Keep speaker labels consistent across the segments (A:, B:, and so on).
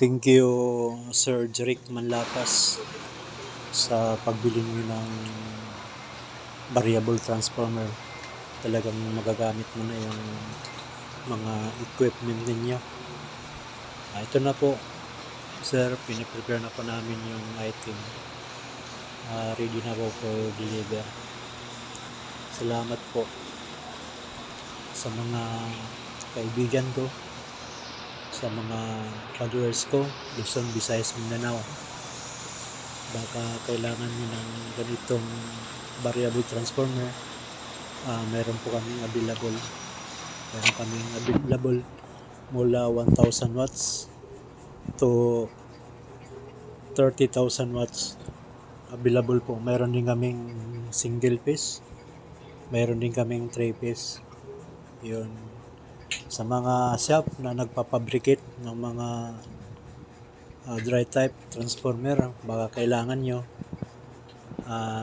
A: Thank you, Sir Jeric Manlapas, sa pagbili niyo ng variable transformer. Talagang magagamit mo na yung mga equipment ninyo. Ito na po, Sir, piniprepare na po namin yung item. Ready na po for deliver. Salamat po sa mga kaibigan ko, sa mga followers ko, Luzon, Visayas, Mindanao. Baka kailangan nyo ng ganitong variable transformer, meron po kaming available. Meron kaming available mula 1,000 watts to 30,000 watts. Available po. Meron din kaming single phase. Meron din kaming 3 phase. Yun. Sa mga shop na nagpapabricate ng mga dry type transformer, baka kailangan nyo,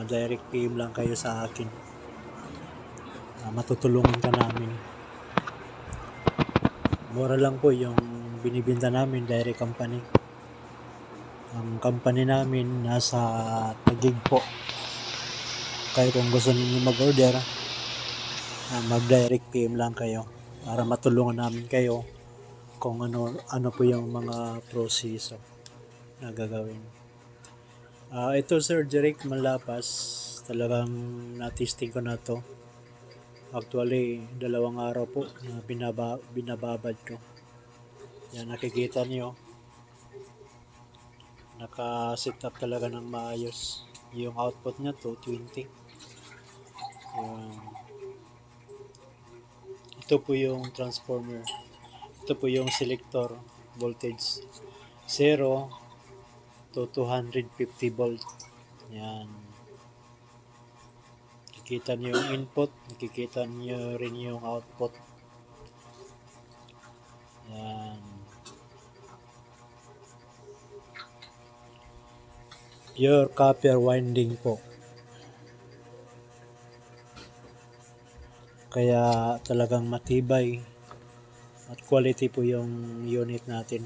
A: direct PM lang kayo sa akin. Matutulungan ka namin. Mura lang po yung binibinta namin, direct company. Ang company namin nasa Taguig po. Kaya kung gusto niyo mag-order, mag-direct PM lang kayo para matulungan namin kayo kung ano po yung mga proseso na gagawin. Ito, Sir Jeric Manlapas, talagang na-testing ko na to. Actually, 2 araw po na binababad ko. Yan, nakikita niyo, naka-set up talaga ng maayos. Yung output niya 220. Yan. Ito po yung transformer. Ito po yung selector voltage 0 to 250 volt. Yan. Nakikita niyo yung input, nakikita niyo rin yung output. Yan. Pure copper winding po. Kaya talagang matibay at quality po yung unit natin.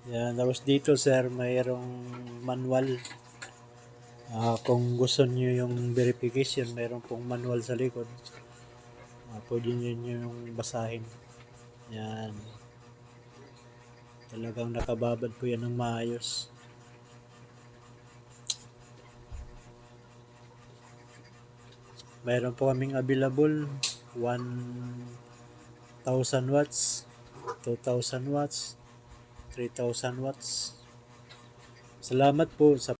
A: Yan. Tapos dito, sir, mayroong manual. Kung gusto niyo yung verification, mayroon pong manual sa likod. Pwede niyo yung basahin. Yan. Talagang nakababad po yan ng maayos. Mayroon po kaming available 1,000 watts, 2,000 watts, 3,000 watts. Salamat po sa